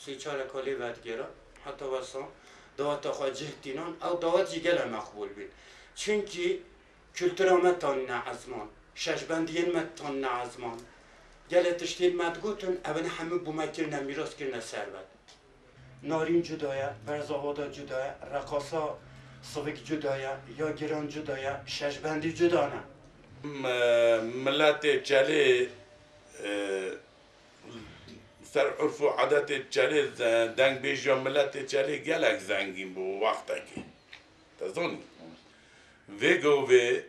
سیچال کلی ود گیرا حتی واسه دعوت خواهد جهتینان او دعوت جگل مقبول بید چونکی kültürümeten ne azman, şeşbendiyemetten ne azman. Gele tiştid medgutun evin hemi bu mekirne miras kirne servet. Narin cudaya, berzavada cudaya, rakasa sıvık cudaya, ya giran cudaya, şeşbendi cudana. Milleti çeli ser urfu adeti çeli denk bejiya milleti çeli gelek zengin bu vaktaki. Tazoni. Vego ve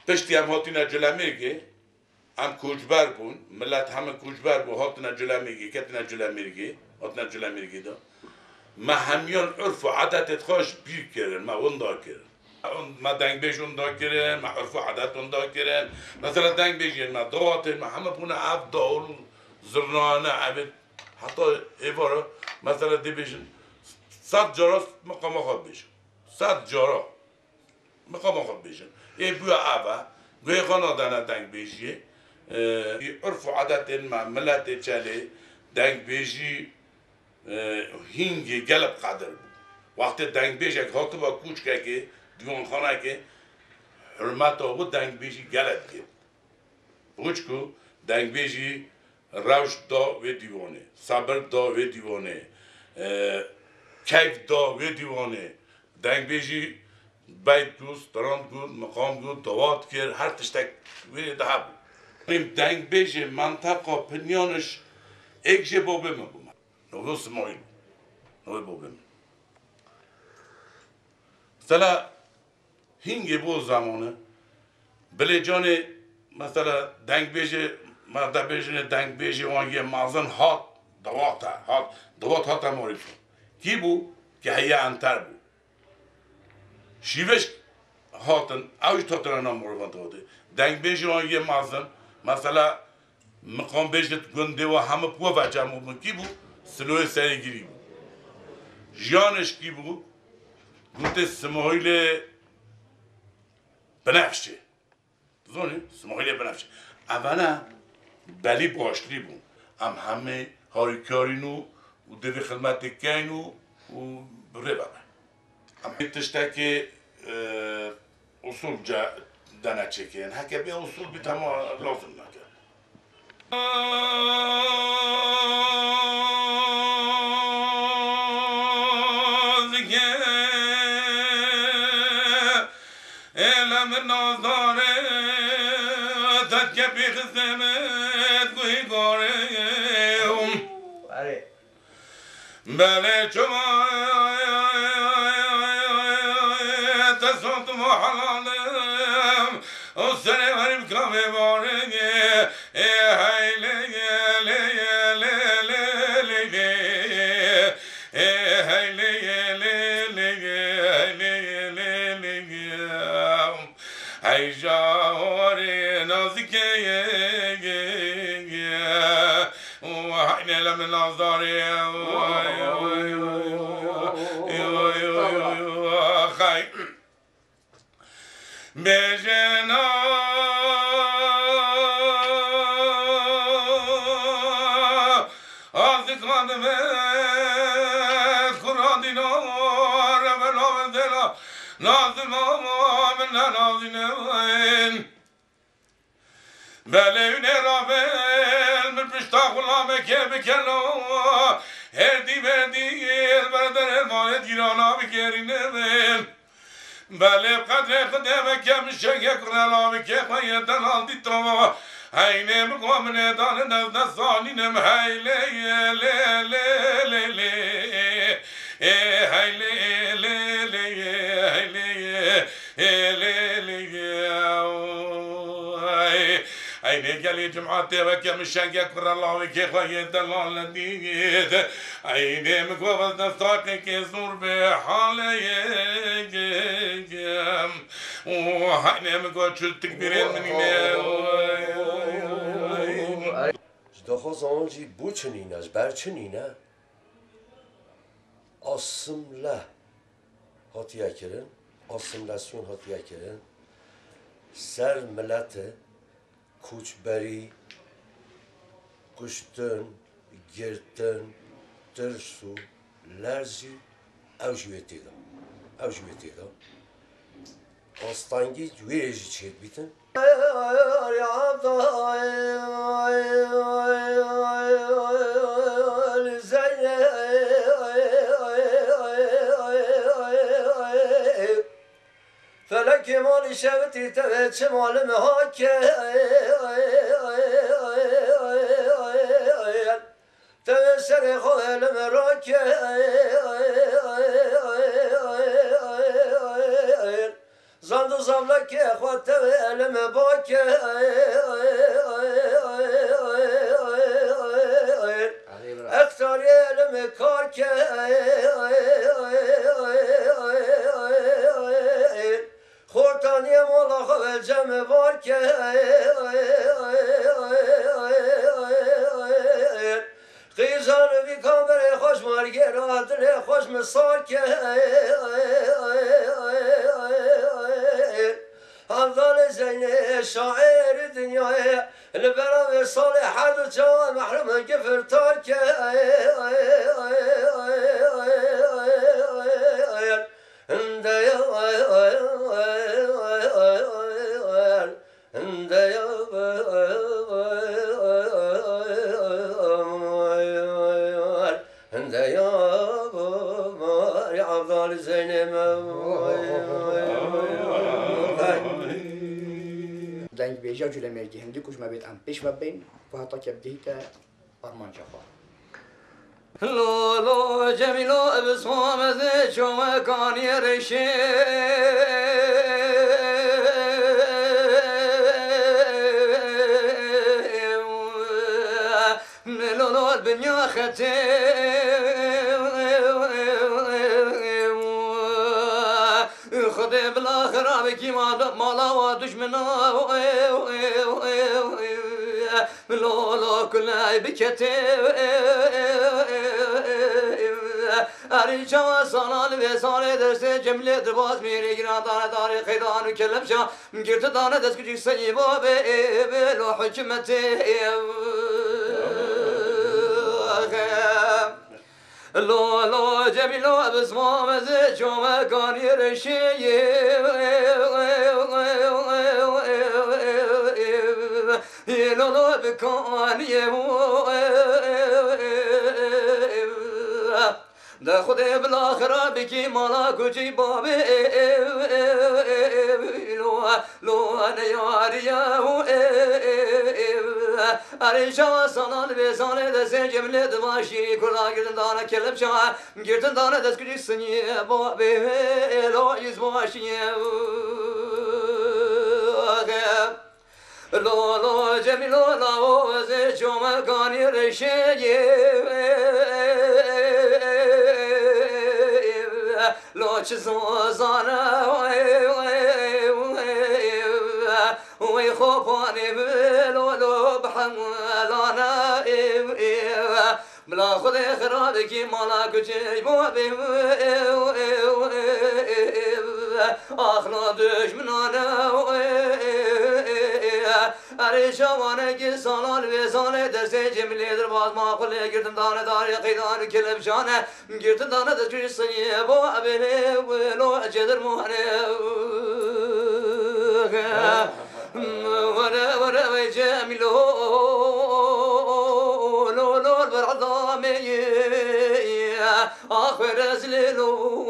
pişti am hatina celamirgi am kujbar bun millet hem kujbar bu hatina celamirgi ketina celamirgi hatina celamirgi da ma hemyon urfu adet khoş bir kirin ma onda kirin ma denk beş onda kirin ma urfu adet onda kirin mesela denk beş ma dağıtın ma hem buna ab dağıl zırnana abid hatta evara mesela dibişin sat jaras makama khabiş sat jara مقام خود بیشن. ای بیا آوا گوی خانه دانه دنگ بیشی. عرف و عادت ما ملت چاله دنگ بیشی هنگی گلب قدر بود. وقتی دنگ بیشی خاطر با کوچ که دیوان خانه که حرمت او دنگ بیشی گلب کرد. بوچ کو دنگ بیشی روش دا و دیوانه، صبر دا و دیوانه، کیف دا و دیوانه. دنگ بیشی بیت گوز، درام گوز، مقام گوز، دوات کر، هر تشتک وی ده بود. این دنگ بیشه منطقه پنیانش اکجه بابه ما بود. نوی سمایل، نوی بابه ما. مثلا هنگی بود زمانه، بله جانه مثلا دنگ بیشه، مرد بیشه دنگ بیشه وانگی مازن هات دوات هات معرف. کی بود که هیا انتر بود. شیوش هاتن اوج تاتن نامورفان تاده دنگ بیش آنگی مازن مثلا مقام بیشت گنده و همه پو و جمع بود کی بود سلوی سریگیری بود جانش کی بود گوته سماهیل بنفشه زونی سماهیل بنفشه اولا بلی باشلی بود همه هاریکارینو و دوی خدمت کینو و بره بابا تشتكي اصول دانا تشيكين هكا بها اصول بتما لازم نكا إلا من نظاري تتكبي خزمت قوي قاريهم بلي شما تصوت محلالم وسنة غريب كافي بارني هاي لي لي لي لي لي هاي لي لي لي لي لي لي هاي جاوري نازكي وهاي لمن نظري بجنا أذكر من كرادنا ربنا دلا نازل من نازلين بلين رابل من بشتاق الله كيف كلو هردي بردي البردر المالد جيرانا بكيرين بله قدر خدمت کم شکر کنم که خواهی دلال دیتم هینه مقام ندان دستانی نم هیله له له له له هیله له له هیله له هینه گلی جمعت و کم شکر کنم که خواهی دلال دیت هینه مقام دستانی که زور به حاله وهاي مقول شو تكبيرين مني جداخو زمان جي بو چنيناش بر چنينه asımla hatiye kirin asımlasyon hatiye kirin ser millete koçberi kuştun گرتن ترس و لرزی او جویتی دا او جویتی دا آستانگی جویرجی چید بیتن فلك مال شبتي تبت مال مهاك تبسر خوال مراك زند زملك اخوات تبال مباك اختار يلم كارك خورتانی مولا خوال جمع بارك قیزان بی کامر خوش مرگر دل خوش مساک همدان زین شاعر دنیای لبرام صالح حد جوان محروم گفر تارک دنگ بیجا جل مرگی هندی کش ما بید ام پیش و بین و حتی که بدهیت آرمان جفا لولو جمیلو بسوام زی چوم کانی رشی لولو البنیا خطی خدي بالاخر بكي مالا ودشمنا لولو كل بكتي أريجا صلال وصال درس جملة درباز ميري جنا دار خيدان وكلم شا قرت دانا دس كجي سيبا بلو حكمتي لولو جميلو بسمام زي شوما كان يرشي لولو بكان ده خدي بالاخرة بكي مالا كجي بابي لو انا ياريا أريشا صنال بيسانة دسين جملة دماشي كلا جرتن دانا كلب شا جرتن دانا دس كجي سني بابي لو يزماشي لو جميلو لاو زي شوما كاني رشي لو چزو زانا وي خوباني بلو بحملانا بلا خذ خرابك مالا كجي بوبي اخنا دشمنانا أريشا وانا كي صلال وصالة درسي جملي درباز ما قل قرتم دانا داري قيدان كلب شانه قرتم دانا دسكري صيب وابني ولو أجدر مواني ورا وجميلو لو البرعظامي آخر زليلو